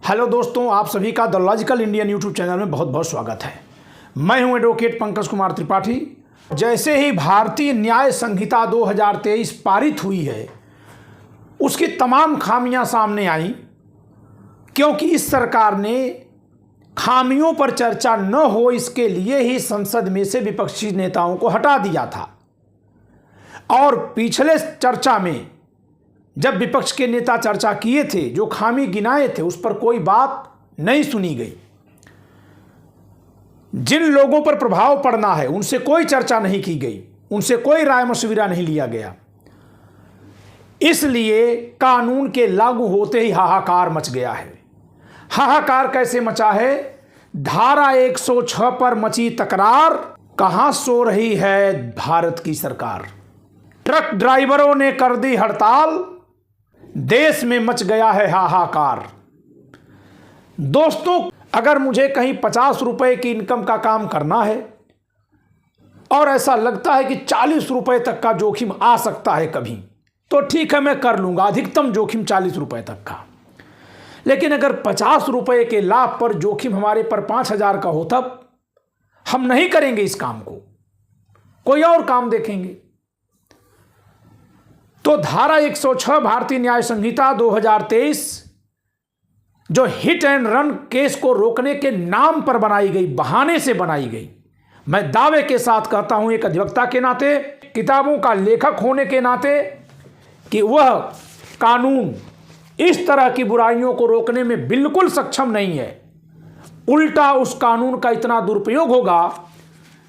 Hello दोस्तों, आप सभी का the logical Indian YouTube channel में बहुत बहुत स्वागत है। मैं हूं एडवोकेट पंकज कुमार त्रिपाठी। जैसे ही भारतीय न्याय संहिता 2023 पारित हुई है, उसकी तमाम खामियां सामने आई, क्योंकि इस सरकार ने खामियों पर चर्चा न हो इसके लिए ही संसद में से विपक्षी नेताओं को हटा दिया था। और पिछले चर्चा में जब विपक्ष के नेता चर्चा किए थे, जो खामी गिनाए थे, उस पर कोई बात नहीं सुनी गई। जिन लोगों पर प्रभाव पड़ना है उनसे कोई चर्चा नहीं की गई, उनसे कोई राय मशविरा नहीं लिया गया। इसलिए कानून के लागू होते ही हाहाकार मच गया है। हाहाकार कैसे मचा है? धारा 106 पर मची तकरार, कहां सो रही है भारत की सरकार। ट्रक ड्राइवरों ने कर दी हड़ताल, देश में मच गया है हाहाकार। दोस्तों, अगर मुझे कहीं 50 रुपए की इनकम का काम करना है और ऐसा लगता है कि 40 रुपए तक का जोखिम आ सकता है कभी, तो ठीक है, मैं कर लूंगा। अधिकतम जोखिम 40 रुपए तक का। लेकिन अगर 50 रुपए के लाभ पर जोखिम हमारे पर 5,000 का हो, तब हम नहीं करेंगे इस काम को, कोई और काम देखेंगे। तो धारा 106 भारतीय न्याय संहिता 2023 जो हिट एंड रन केस को रोकने के नाम पर बनाई गई, बहाने से बनाई गई, मैं दावे के साथ कहता हूं एक अधिवक्ता के नाते, किताबों का लेखक होने के नाते, कि वह कानून इस तरह की बुराइयों को रोकने में बिल्कुल सक्षम नहीं है। उल्टा उस कानून का इतना दुरुपयोग होगा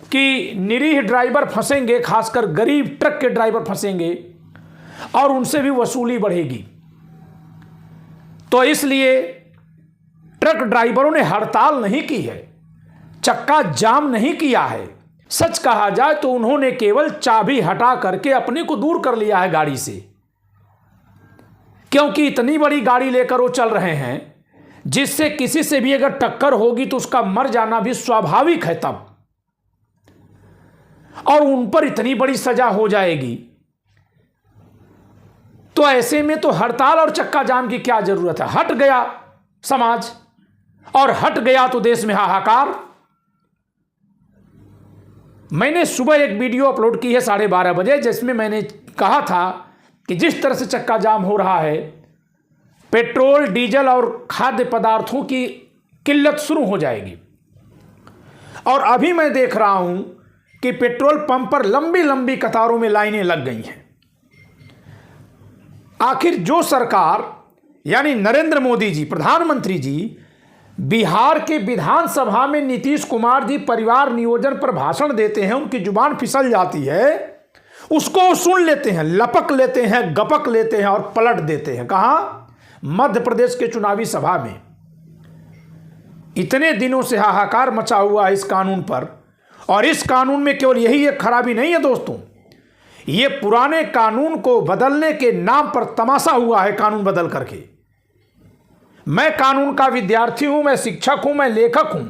कि निरीह ड्राइवर फंसेंगे, खासकर गरीब ट्रक के ड्राइवर फंसेंगे और उनसे भी वसूली बढ़ेगी। तो इसलिए ट्रक ड्राइवरों ने हड़ताल नहीं की है, चक्का जाम नहीं किया है। सच कहा जाए तो उन्होंने केवल चाबी हटा करके अपने को दूर कर लिया है गाड़ी से, क्योंकि इतनी बड़ी गाड़ी लेकर वो चल रहे हैं जिससे किसी से भी अगर टक्कर होगी तो उसका मर जाना भी स्वाभाविक है तब, और उन पर इतनी बड़ी सजा हो जाएगी। तो ऐसे में तो हड़ताल और चक्का जाम की क्या जरूरत है? हट गया समाज और हट गया तो देश में हाहाकार। मैंने सुबह एक वीडियो अपलोड की है 12:30 बजे, जिसमें मैंने कहा था कि जिस तरह से चक्का जाम हो रहा है, पेट्रोल, डीजल और खाद्य पदार्थों की किल्लत शुरू हो जाएगी। और अभी मैं देख रहा हूं कि पेट्रोल पंप पर लंबी लंबी कतारों में लाइनें लग गई हैं। आखिर जो सरकार, यानी नरेंद्र मोदी जी, प्रधानमंत्री जी, बिहार के विधानसभा में नीतीश कुमार जी परिवार नियोजन पर भाषण देते हैं, उनकी जुबान फिसल जाती है, उसको सुन लेते हैं, लपक लेते हैं, गपक लेते हैं और पलट देते हैं। कहां? मध्य प्रदेश के चुनावी सभा में। इतने दिनों से हाहाकार मचा हुआ है इस कानून पर, और इस कानून में केवल यही एक खराबी नहीं है दोस्तों, ये पुराने कानून को बदलने के नाम पर तमाशा हुआ है कानून बदल करके। मैं कानून का विद्यार्थी हूं, मैं शिक्षक हूं, मैं लेखक हूं।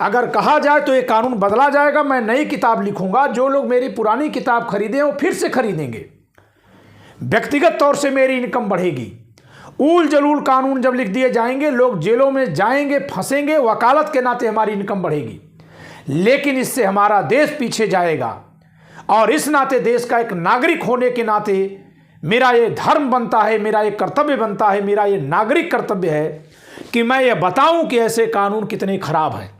अगर कहा जाए तो ये कानून बदला जाएगा, मैं नई किताब लिखूंगा, जो लोग मेरी पुरानी किताब खरीदे वो फिर से खरीदेंगे। व्यक्तिगत तौर से मेरी इनकम बढ़ेगी। ऊल जलूल कानून जब लिख दिए जाएंगे, लोग जेलों में जाएंगे, फंसेंगे, वकालत के नाते हमारी इनकम बढ़ेगी। लेकिन इससे हमारा देश पीछे जाएगा, और इस नाते देश का एक नागरिक होने के नाते मेरा ये धर्म बनता है, मेरा ये कर्तव्य बनता है, मेरा ये नागरिक कर्तव्य है कि मैं ये बताऊं कि ऐसे कानून कितने खराब हैं,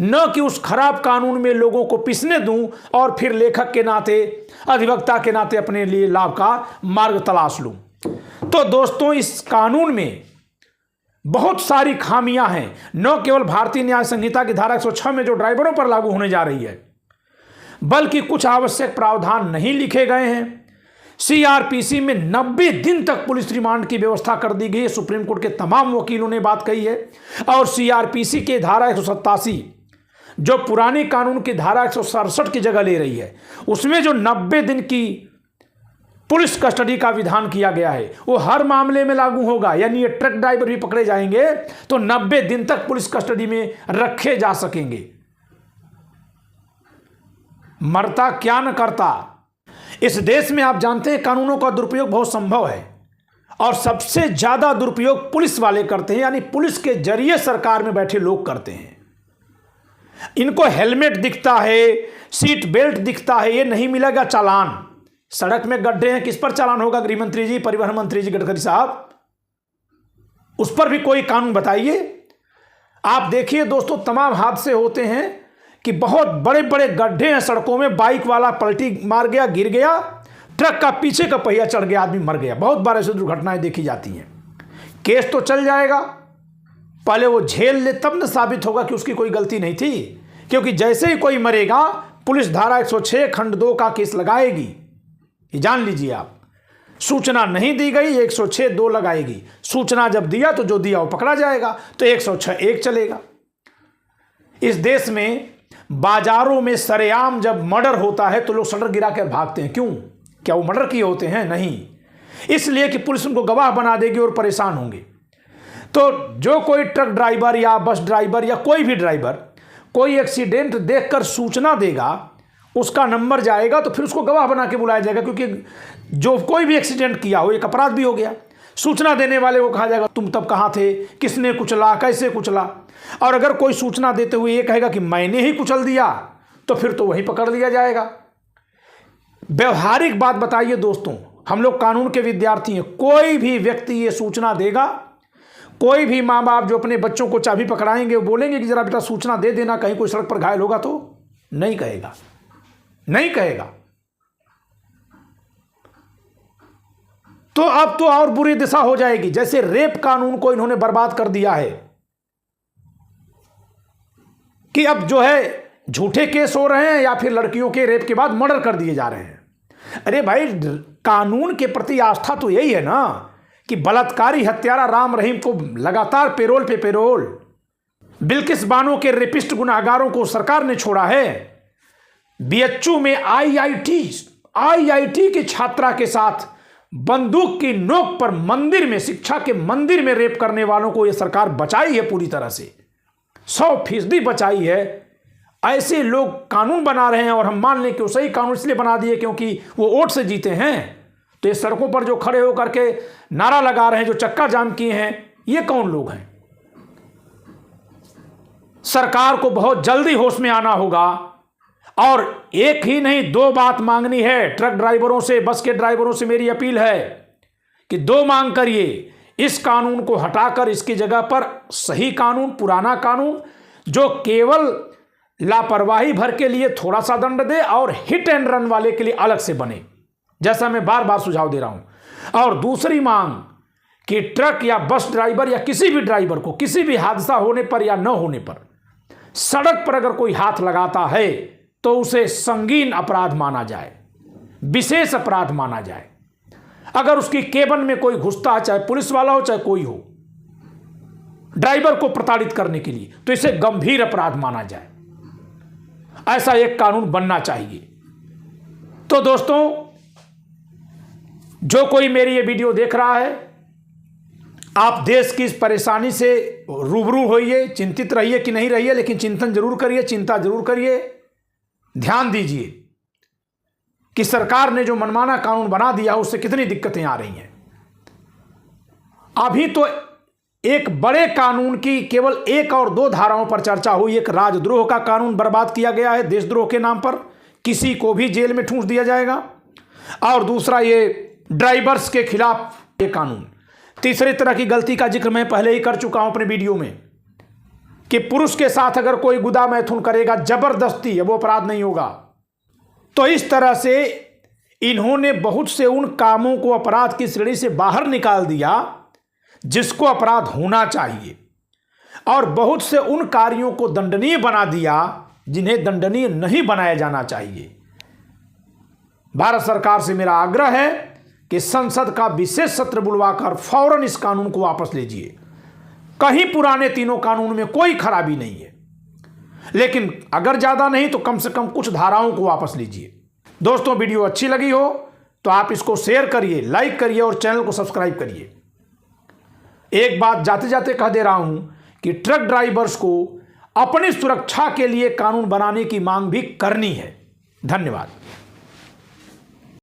न कि उस खराब कानून में लोगों को पिसने दूं और फिर लेखक के नाते, अधिवक्ता के नाते अपने लिए लाभ का मार्ग तलाश लूं। तो दोस्तों, इस कानून में बहुत सारी खामियां हैं। न केवल भारतीय न्याय संहिता की धारा 106 में जो ड्राइवरों पर लागू होने जा रही है, बल्कि कुछ आवश्यक प्रावधान नहीं लिखे गए हैं। सीआरपीसी में 90 दिन तक पुलिस रिमांड की व्यवस्था कर दी गई है। सुप्रीम कोर्ट के तमाम वकीलों ने बात कही है। और सीआरपीसी के धारा 187 जो पुरानी कानून की धारा 167 की जगह ले रही है, उसमें जो 90 दिन की पुलिस कस्टडी का विधान किया गया है, वो हर मामले में लागू होगा। यानी ये ट्रक ड्राइवर भी पकड़े जाएंगे तो 90 दिन तक पुलिस कस्टडी में रखे जा सकेंगे। मरता क्या न करता। इस देश में आप जानते हैं कानूनों का दुरुपयोग बहुत संभव है, और सबसे ज्यादा दुरुपयोग पुलिस वाले करते हैं, यानी पुलिस के जरिए सरकार में बैठे लोग करते हैं। इनको हेलमेट दिखता है, सीट बेल्ट दिखता है, ये नहीं मिलेगा चालान। सड़क में गड्ढे हैं, किस पर चालान होगा? गृह मंत्री जी, परिवहन मंत्री जी गडकरी साहब, उस पर भी कोई कानून बताइए। आप देखिए दोस्तों, तमाम हादसे होते हैं कि बहुत बड़े बड़े गड्ढे हैं सड़कों में, बाइक वाला पलटी मार गया, गिर गया, ट्रक का पीछे का पहिया चढ़ गया, आदमी मर गया। बहुत बार ऐसी दुर्घटनाएं देखी जाती हैं। केस तो चल जाएगा, पहले वो झेल ले, तब न साबित होगा कि उसकी कोई गलती नहीं थी। क्योंकि जैसे ही कोई मरेगा पुलिस धारा 106 खंड 2 का केस लगाएगी, ये जान लीजिए आप। सूचना नहीं दी गई, 106(2) लगाएगी। सूचना जब दिया तो जो दिया वो पकड़ा जाएगा, तो 106(1) चलेगा। इस देश में बाजारों में सरेआम जब मर्डर होता है तो लोग शटर गिरा कर भागते हैं। क्यों? क्या वो मर्डर किए होते हैं? नहीं, इसलिए कि पुलिस उनको गवाह बना देगी और परेशान होंगे। तो जो कोई ट्रक ड्राइवर या बस ड्राइवर या कोई भी ड्राइवर कोई एक्सीडेंट देखकर सूचना देगा, उसका नंबर जाएगा, तो फिर उसको गवाह बना के बुलाया जाएगा। क्योंकि जो कोई भी एक्सीडेंट किया हो, एक अपराध भी हो गया। सूचना देने वाले को कहा जाएगा तुम तब कहाँ थे, किसने कुचला, कैसे कुचला। और अगर कोई सूचना देते हुए ये कहेगा कि मैंने ही कुचल दिया, तो फिर तो वहीं पकड़ लिया जाएगा। व्यवहारिक बात बताइए दोस्तों, हम लोग कानून के विद्यार्थी हैं। कोई भी व्यक्ति ये सूचना देगा, कोई भी माँ बाप जो अपने बच्चों को चाबी पकड़ाएंगे, वो बोलेंगे कि जरा बेटा सूचना दे देना, कहीं कोई सड़क पर घायल होगा तो? नहीं कहेगा, नहीं कहेगा। तो अब तो और बुरी दिशा हो जाएगी। जैसे रेप कानून को इन्होंने बर्बाद कर दिया है कि अब जो है झूठे केस हो रहे हैं, या फिर लड़कियों के रेप के बाद मर्डर कर दिए जा रहे हैं। अरे भाई, कानून के प्रति आस्था तो यही है ना कि बलात्कारी हत्यारा राम रहीम को लगातार पेरोल पे पेरोल, बिल्किस बानो के रेपिस्ट गुनाहगारों को सरकार ने छोड़ा है। बीएचयू में आईआईटी की छात्रा के साथ बंदूक की नोक पर मंदिर में, शिक्षा के मंदिर में रेप करने वालों को यह सरकार बचाई है, पूरी तरह से 100% बचाई है। ऐसे लोग कानून बना रहे हैं और हम मान लें कि वो सही कानून इसलिए बना दिए क्योंकि वो वोट से जीते हैं। तो ये सड़कों पर जो खड़े होकर के नारा लगा रहे हैं, जो चक्का जाम किए हैं, ये कौन लोग हैं? सरकार को बहुत जल्दी होश में आना होगा और एक ही नहीं, 2 बात मांगनी है। ट्रक ड्राइवरों से, बस के ड्राइवरों से मेरी अपील है कि 2 मांग करिए। इस कानून को हटाकर इसकी जगह पर सही कानून, पुराना कानून, जो केवल लापरवाही भर के लिए थोड़ा सा दंड दे और हिट एंड रन वाले के लिए अलग से बने, जैसा मैं बार बार सुझाव दे रहा हूं। और दूसरी मांग कि ट्रक या बस ड्राइवर या किसी भी ड्राइवर को किसी भी हादसा होने पर या न होने पर सड़क पर अगर कोई हाथ लगाता है तो उसे संगीन अपराध माना जाए, विशेष अपराध माना जाए। अगर उसकी केबिन में कोई घुसता है, चाहे पुलिस वाला हो चाहे कोई हो, ड्राइवर को प्रताड़ित करने के लिए, तो इसे गंभीर अपराध माना जाए। ऐसा एक कानून बनना चाहिए। तो दोस्तों, जो कोई मेरी ये वीडियो देख रहा है, आप देश की इस परेशानी से रूबरू होइए, चिंतित रहिए कि नहीं रहिए, लेकिन चिंतन जरूर करिए, चिंता जरूर करिए। ध्यान दीजिए कि सरकार ने जो मनमाना कानून बना दिया उससे कितनी दिक्कतें आ रही हैं। अभी तो एक बड़े कानून की केवल 1 और 2 धाराओं पर चर्चा हुई। एक राजद्रोह का कानून बर्बाद किया गया है, देशद्रोह के नाम पर किसी को भी जेल में ठूंस दिया जाएगा। और दूसरा ये ड्राइवर्स के खिलाफ ये कानून। तीसरी तरह की गलती का जिक्र मैं पहले ही कर चुका हूं अपने वीडियो में कि पुरुष के साथ अगर कोई गुदा मैथुन करेगा जबरदस्ती, वो अपराध नहीं होगा। तो इस तरह से इन्होंने बहुत से उन कामों को अपराध की श्रेणी से बाहर निकाल दिया जिसको अपराध होना चाहिए, और बहुत से उन कार्यों को दंडनीय बना दिया जिन्हें दंडनीय नहीं बनाया जाना चाहिए। भारत सरकार से मेरा आग्रह है कि संसद का विशेष सत्र बुलवाकर फौरन इस कानून को वापस लीजिए। कहीं पुराने तीनों कानून में कोई खराबी नहीं है, लेकिन अगर ज्यादा नहीं तो कम से कम कुछ धाराओं को वापस लीजिए। दोस्तों, वीडियो अच्छी लगी हो तो आप इसको शेयर करिए, लाइक करिए और चैनल को सब्सक्राइब करिए। एक बात जाते जाते कह दे रहा हूं कि ट्रक ड्राइवर्स को अपनी सुरक्षा के लिए कानून बनाने की मांग भी करनी है। धन्यवाद।